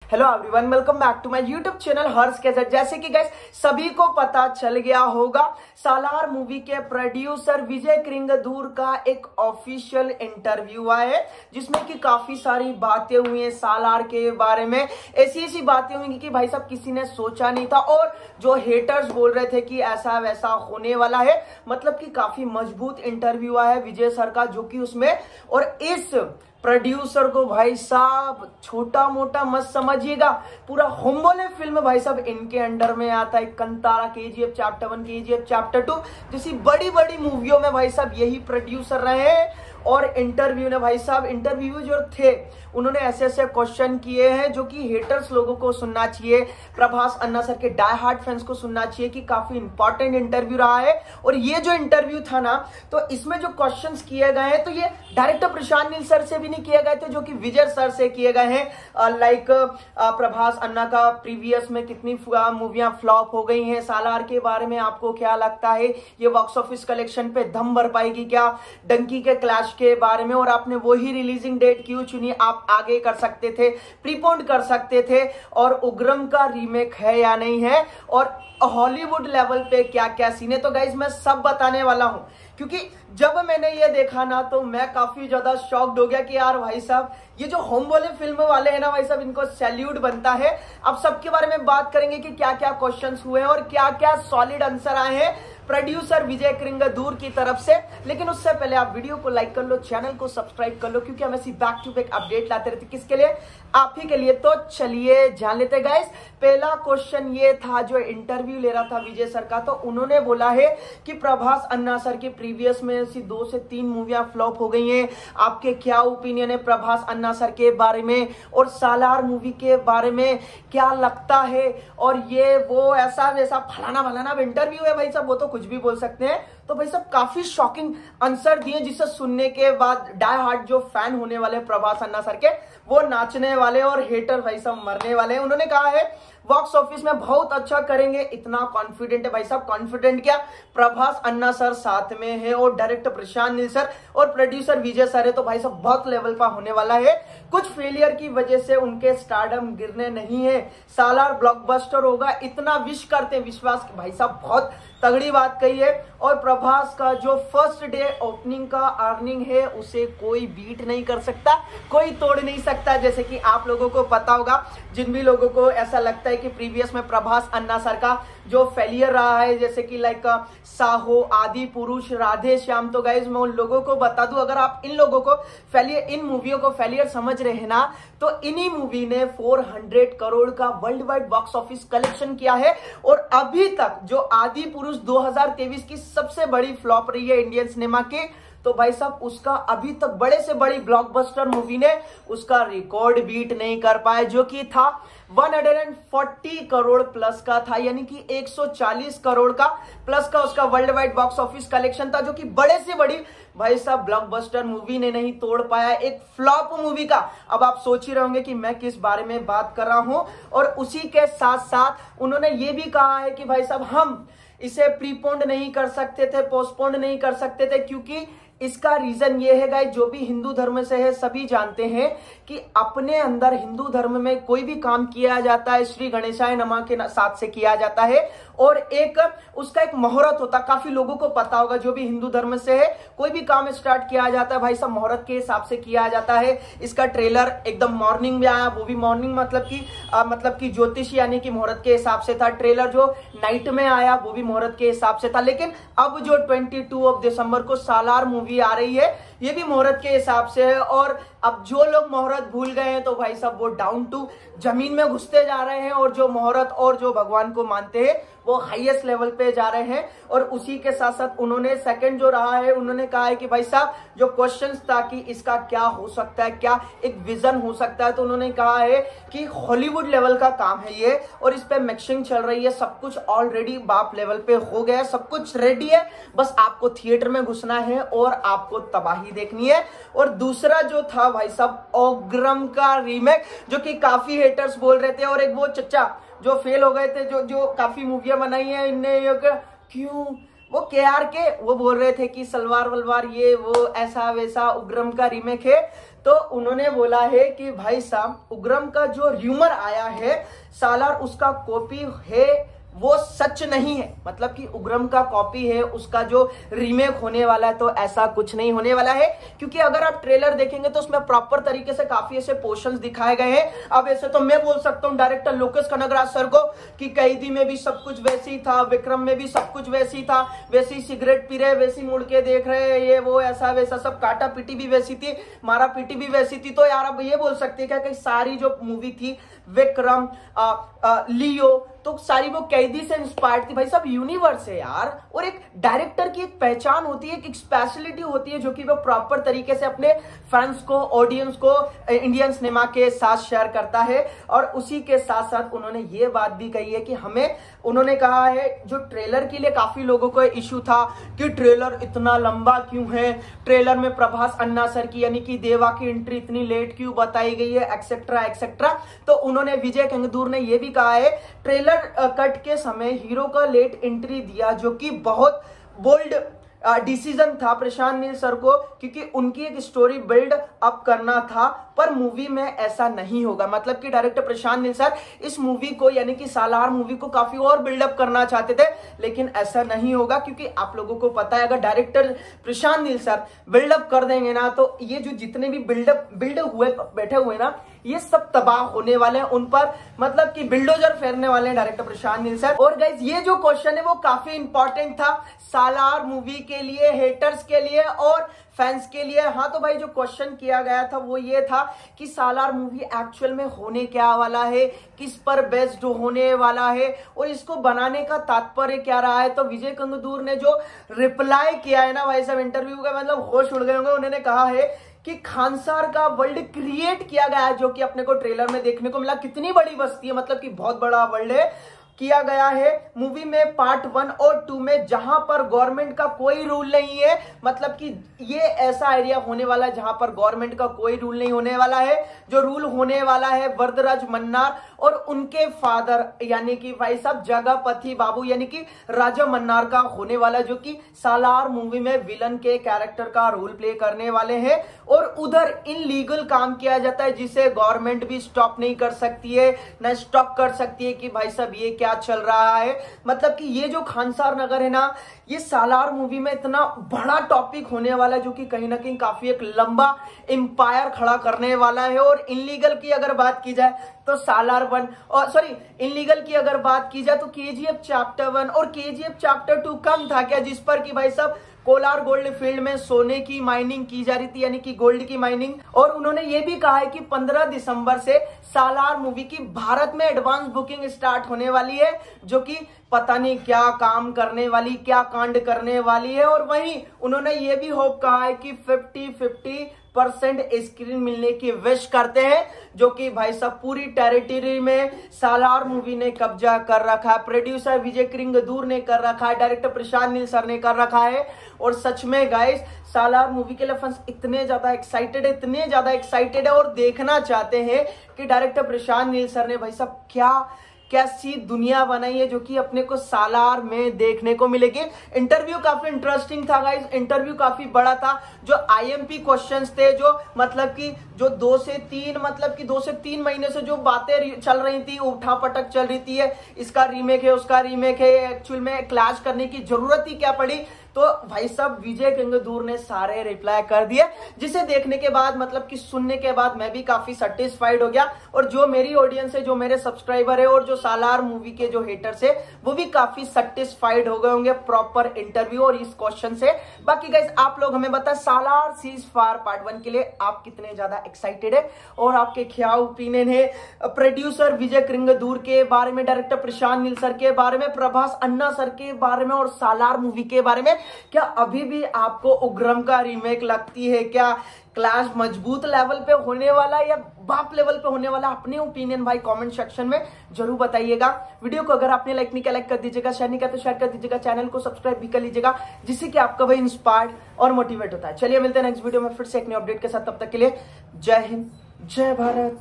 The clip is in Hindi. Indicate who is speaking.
Speaker 1: Hello everyone, welcome back to my YouTube channel Harsh के साथ। जैसे कि गाइस सभी को पता चल गया होगा, सालार मूवी के प्रोड्यूसर विजय किरंगदूर का एक ऑफिशियल इंटरव्यू आया है, जिसमें कि काफी सारी बातें हुई हैं सालार के बारे में। ऐसी बातें हुई कि भाई साहब किसी ने सोचा नहीं था, और जो हेटर्स बोल रहे थे कि ऐसा वैसा होने वाला है। मतलब कि काफी मजबूत इंटरव्यू आया है विजय सर का, जो कि उसमें और इस प्रोड्यूसर को भाई साहब छोटा मोटा मत समझिएगा, पूरा होमबोले फिल्म भाई साहब इनके अंडर में आता है। Kantara, KGF chapter 1, KGF chapter 2 जैसी बड़ी बड़ी मूवियों में भाई साहब यही प्रोड्यूसर रहे हैं। और इंटरव्यू ने भाई साहब, इंटरव्यू जो थे उन्होंने ऐसे ऐसे क्वेश्चन किए हैं जो कि हेटर्स लोगों को सुनना चाहिए, प्रभास अन्ना सर के डाई हार्ड फैंस को सुनना चाहिए कि काफी इंपॉर्टेंट इंटरव्यू रहा है। और ये जो इंटरव्यू था ना, तो इसमें जो क्वेश्चंस किए गए हैं तो ये डायरेक्टर प्रशांत नील सर से भी नहीं किए गए थे, जो कि विजय सर से किए गए हैं। लाइक प्रभास अन्ना का प्रीवियस में कितनी मूवियां फ्लॉप हो गई हैं, सालार के बारे में आपको क्या लगता है, ये बॉक्स ऑफिस कलेक्शन पे दम भर पाएगी क्या, डंकी के क्लैश के बारे में, और आपने वही रिलीजिंग डेट क्यों चुनी, आप आगे कर सकते थे, प्रीपोन्ड कर सकते थे, और उग्रम का रीमेक है या नहीं है, और हॉलीवुड लेवल पे क्या क्या सीन है। तो गाइज मैं सब बताने वाला हूं, क्योंकि जब मैंने ये देखा ना तो मैं काफी ज्यादा शॉक्ड हो गया कि यार भाई साहब ये जो होमबोले फिल्म वाले हैं ना भाई साहब, इनको सैल्यूट बनता है। अब सबके बारे में बात करेंगे कि क्या क्या क्वेश्चंस हुए हैं और क्या क्या सॉलिड आंसर आए हैं प्रोड्यूसर विजय किरंगदूर की तरफ से। लेकिन उससे पहले आप वीडियो को लाइक कर लो, चैनल को सब्सक्राइब कर लो, क्योंकि हम ऐसी बैक टू बैक अपडेट लाते रहते। किसके लिए? आप ही के लिए। तो चलिए जान लेते गाइस। पहला क्वेश्चन ये था, जो इंटरव्यू ले रहा था विजय सर का, तो उन्होंने बोला है कि प्रभास अन्ना सर के प्रीवियस में 2 से 3 मूवियां फ्लॉप हो गई हैं, आपके क्या ओपिनियन है प्रभास अन्ना सर के बारे में, और सालार मूवी के बारे में क्या लगता है, और ये वो ऐसा वैसा फलाना फलाना इंटरव्यू है भाई साहब, वो तो कुछ भी बोल सकते हैं। तो भाई साहब काफी शॉकिंग आंसर दिए, जिसे सुनने के बाद डाई हार्ड जो फैन होने वाले प्रभास अन्ना सर के, वो नाचने वाले, और हेटर भाई साहब मरने वाले हैं। उन्होंने कहा है बॉक्स ऑफिस में बहुत अच्छा करेंगे, इतना कॉन्फिडेंट है भाई साहब। कॉन्फिडेंट क्या, प्रभास अन्ना सर साथ में है, और डायरेक्टर प्रशांत नील सर और प्रोड्यूसर विजय सर है, तो भाई साहब बहुत लेवल पर होने वाला है। कुछ फेलियर की वजह से उनके स्टारडम गिरने नहीं है, सालार ब्लॉकबस्टर होगा, इतना विश करते हैं, विश्वास की भाई साहब बहुत तगड़ी बात कही है। और प्रभास का जो फर्स्ट डे ओपनिंग का अर्निंग है उसे कोई बीट नहीं कर सकता, कोई तोड़ नहीं सकता। जैसे कि आप लोगों को पता होगा, जिन भी लोगों को ऐसा लगता है कि प्रीवियस में प्रभास अन्ना सर का जो फेलियर रहा है, जैसे कि लाइक साहो, आदि पुरुष, राधे श्याम, तो गाइज मैं उन लोगों को बता दूं, अगर आप इन लोगों को फेलियर, इन मूवियों को फेलियर समझ रहे हैं ना, तो इन्हीं मूवी ने 400 करोड़ का world wide box office collection किया है। और अभी तक जो आदि पुरुष 2023 की सबसे बड़ी फ्लॉप रही है इंडियन सिनेमा की, तो भाई साहब उसका अभी तक बड़े से बड़ी ब्लॉकबस्टर मूवी ने उसका रिकॉर्ड बीट नहीं कर पाए, जो कि था 140 करोड़ प्लस का था, यानी कि 140 करोड़ का प्लस का उसका world wide box office collection था, जो कि बड़े से बड़ी भाई साहब ब्लॉकबस्टर मूवी ने नहीं तोड़ पाया, एक फ्लॉप मूवी का। अब आप सोच ही रहे होंगे कि मैं किस बारे में बात कर रहा हूं। और उसी के साथ साथ उन्होंने ये भी कहा है कि भाई साहब हम इसे प्रीपोन्ड नहीं कर सकते थे, पोस्टपोन्ड नहीं कर सकते थे, क्योंकि इसका रीजन ये है गाइस, जो भी हिंदू धर्म से है सभी जानते हैं कि अपने अंदर हिंदू धर्म में कोई भी काम किया जाता है श्री गणेशाय नमः के साथ से किया जाता है, और एक उसका एक मुहूर्त होता है। काफी लोगों को पता होगा, जो भी हिंदू धर्म से है, कोई भी काम स्टार्ट किया जाता है भाई साहब मुहूर्त के हिसाब से किया जाता है। इसका ट्रेलर एकदम मॉर्निंग में आया, वो भी मॉर्निंग मतलब कि ज्योतिष यानी कि मुहूर्त के हिसाब से था। ट्रेलर जो नाइट में आया वो भी मुहूर्त के हिसाब से था। लेकिन अब जो 22 दिसंबर को सालार मूवी आ रही है, ये भी मुहूर्त के हिसाब से है। और अब जो लोग मुहूर्त भूल गए हैं, तो भाई साहब वो डाउन टू जमीन में घुसते जा रहे हैं, और जो मुहूर्त और जो भगवान को मानते हैं वो हाईएस्ट लेवल पे जा रहे हैं। और उसी के साथ साथ उन्होंने सेकंड जो रहा है, उन्होंने कहा है कि भाई साहब जो क्वेश्चंस था कि इसका क्या हो सकता है, क्या एक विजन हो सकता है, तो उन्होंने कहा है कि हॉलीवुड लेवल का काम है ये, और इस पे मिक्सिंग चल रही है, सब कुछ ऑलरेडी बाप लेवल पे हो गया है, सब कुछ रेडी है, बस आपको थिएटर में घुसना है और आपको तबाही देखनी है। और दूसरा जो था भाई साहब उग्रम का रीमेक, जो कि काफी हेटर्स बोल रहे थे, और एक वो चच्चा जो फेल हो गए थे, जो काफी मूवियां बनाई हैं इनने, क्यों वो केआर के वो बोल रहे थे कि सलवार वलवार ये वो ऐसा वैसा उग्रम का रीमेक है। तो उन्होंने बोला है कि भाई साहब उग्रम का जो र्यूमर आया है सालार उसका कॉपी है वो सच नहीं है, मतलब कि उग्रम का कॉपी है, उसका जो रीमेक होने वाला है तो ऐसा कुछ नहीं होने वाला है। क्योंकि अगर आप ट्रेलर देखेंगे तो उसमें प्रॉपर तरीके से काफी ऐसे पोर्शंस दिखाए गए हैं। अब ऐसे तो मैं बोल सकता हूं डायरेक्टर लोकेश कनगराज सर को कि कैदी में भी सब कुछ वैसे ही था, विक्रम में भी सब कुछ वैसे ही था, वैसे ही सिगरेट पी रहे, वैसे ही मुड़ के देख रहे, ये वो ऐसा वैसा सब, काटा पीटी भी वैसी थी, मारा पीटी भी वैसी थी। तो यार अब ये बोल सकते हैं क्या कि सारी जो मूवी थी विक्रम, लियो, तो सारी वो कैदी से इंस्पायर्ड थी। भाई सब यूनिवर्स है यार, और एक डायरेक्टर की एक पहचान होती है, एक स्पेशलिटी होती है जो कि वो प्रॉपर तरीके से अपने फैंस को, ऑडियंस को इंडियन सिनेमा के साथ शेयर करता है। और उसी के साथ साथ उन्होंने ये बात भी कही है कि हमें, उन्होंने कहा है जो ट्रेलर के लिए काफी लोगों को इश्यू था कि ट्रेलर इतना लंबा क्यों है, ट्रेलर में प्रभास अन्ना सर की यानी कि देवा की एंट्री इतनी लेट क्यों बताई गई है, एक्सेट्रा एक्सेट्रा। तो उन्होंने, विजय किंगदूर ने ये भी कहा है ट्रेलर कट के समय हीरो का लेट एंट्री दिया जो कि बहुत बोल्ड डिसीजन था प्रशांत नील सर को, क्योंकि उनकी एक स्टोरी बिल्ड अप करना था, पर मूवी में ऐसा नहीं होगा। मतलब कि डायरेक्टर प्रशांत नील सर इस मूवी को यानी कि सालार मूवी को काफी और बिल्डअप करना चाहते थे, लेकिन ऐसा नहीं होगा। क्योंकि आप लोगों को पता है अगर director Prashanth Neel sir buildup कर देंगे ना तो ये जो जितने भी बिल्ड हुए बैठे हुए ना ये सब तबाह होने वाले हैं, उन पर मतलब कि बिल्डोजर फेरने वाले हैं डायरेक्टर प्रशांत नील सर। और गाइज ये जो क्वेश्चन है वो काफी इंपॉर्टेंट था सालार मूवी के लिए, हेटर्स के लिए और फैंस के लिए। हाँ तो भाई जो क्वेश्चन किया गया था वो ये था कि सालार मूवी एक्चुअल में होने क्या वाला है, किस पर बेस्ड होने वाला है और इसको बनाने का तात्पर्य क्या रहा है। तो विजय किंगदूर ने जो रिप्लाई किया है ना भाई साहब इंटरव्यू का, मतलब होश उड़ गए होंगे। उन्होंने कहा है कि खानसार का वर्ल्ड क्रिएट किया गया है, जो कि अपने को ट्रेलर में देखने को मिला। कितनी बड़ी बस्ती है, मतलब कि बहुत बड़ा वर्ल्ड है, किया गया है मूवी में पार्ट 1 और 2 में, जहां पर गवर्नमेंट का कोई रूल नहीं है। मतलब कि ये ऐसा एरिया होने वाला है जहां पर गवर्नमेंट का कोई रूल नहीं होने वाला है। जो रूल होने वाला है वरदराज मन्नार और उनके फादर यानी कि भाई साहब जगपति बाबू यानी कि राजा मन्नार का होने वाला, जो कि सालार मूवी में विलन के कैरेक्टर का रोल प्ले करने वाले हैं। और उधर इनलीगल काम किया जाता है जिसे गवर्नमेंट भी स्टॉप नहीं कर सकती है, न स्टॉप कर सकती है कि भाई साहब ये क्या चल रहा है। मतलब कि ये जो खानसार नगर है ना, ये सालार मूवी में इतना बड़ा टॉपिक होने वाला है जो कि कहीं ना कहीं काफी एक लंबा एम्पायर खड़ा करने वाला है। और इनलीगल की अगर बात की जाए तो सालार 1 और सॉरी इनलीगल की अगर बात की जाए तो केजीएफ चैप्टर 1 और केजीएफ चैप्टर 2 कम था क्या, जिस पर कि भाई साहब कोलार गोल्ड फील्ड में सोने की माइनिंग की जा रही थी यानी कि गोल्ड की माइनिंग। और उन्होंने ये भी कहा है कि 15 दिसंबर से सालार मूवी की भारत में एडवांस बुकिंग स्टार्ट होने वाली है, जो कि पता नहीं क्या काम करने वाली, क्या कांड करने वाली है। और वहीं उन्होंने ये भी होप कहा है कि 50-50% स्क्रीन मिलने की विश करते हैं, जो कि भाई साहब पूरी टेरिटरी में सालार मूवी ने कब्जा कर रखा है। प्रोड्यूसर विजय किंगदूर ने कर रखा है, डायरेक्टर प्रशांत नील सर ने कर रखा है। और सच में गाइस सालार मूवी के लिए फैंस इतने ज्यादा एक्साइटेड है और देखना चाहते हैं कि डायरेक्टर प्रशांत नील सर ने भाई साहब कैसी दुनिया बनाई है जो कि अपने को सालार में देखने को मिलेगी। इंटरव्यू काफी इंटरेस्टिंग था गाइस, इंटरव्यू काफी बड़ा था। जो आईएमपी क्वेश्चंस थे, जो मतलब कि जो 2 से 3 महीने से जो बातें चल रही थी, उठा पटक चल रही थी, इसका रीमेक है उसका रीमेक है, एक्चुअल में क्लैश करने की जरूरत ही क्या पड़ी। तो भाई साहब विजय किंगदूर ने सारे रिप्लाई कर दिए, जिसे देखने के बाद मतलब कि सुनने के बाद मैं भी काफी सेटिस्फाइड हो गया। और जो मेरी ऑडियंस है, जो मेरे सब्सक्राइबर है और जो सालार मूवी के जो हेटर्स है वो भी काफी सेटिस्फाइड हो गए होंगे प्रॉपर इंटरव्यू और इस क्वेश्चन से। बाकी गाइस आप लोग हमें बताएं सालार सीज फार पार्ट 1 के लिए आप कितने ज्यादा एक्साइटेड है और आपके क्या ओपिनियन है प्रोड्यूसर विजय किंगदूर के बारे में, डायरेक्टर प्रशांत नील सर के बारे में, प्रभास अन्ना सर के बारे में और सालार मूवी के बारे में। क्या अभी भी आपको उग्रम का रीमेक लगती है? क्या क्लैश मजबूत लेवल पे होने वाला या बाप लेवल पे होने वाला? अपने ओपिनियन भाई कमेंट सेक्शन में जरूर बताइएगा। वीडियो को अगर आपने लाइक नहीं किया लाइक कर दीजिएगा, शेयर नहीं किया तो शेयर कर दीजिएगा, चैनल को सब्सक्राइब भी कर लीजिएगा, जिससे कि आपका भाई इंस्पायर्ड और मोटिवेट होता है। चलिए मिलते हैं नेक्स्ट वीडियो में फिर से एक नए अपडेट के साथ, तब तक के लिए जय हिंद जय भारत।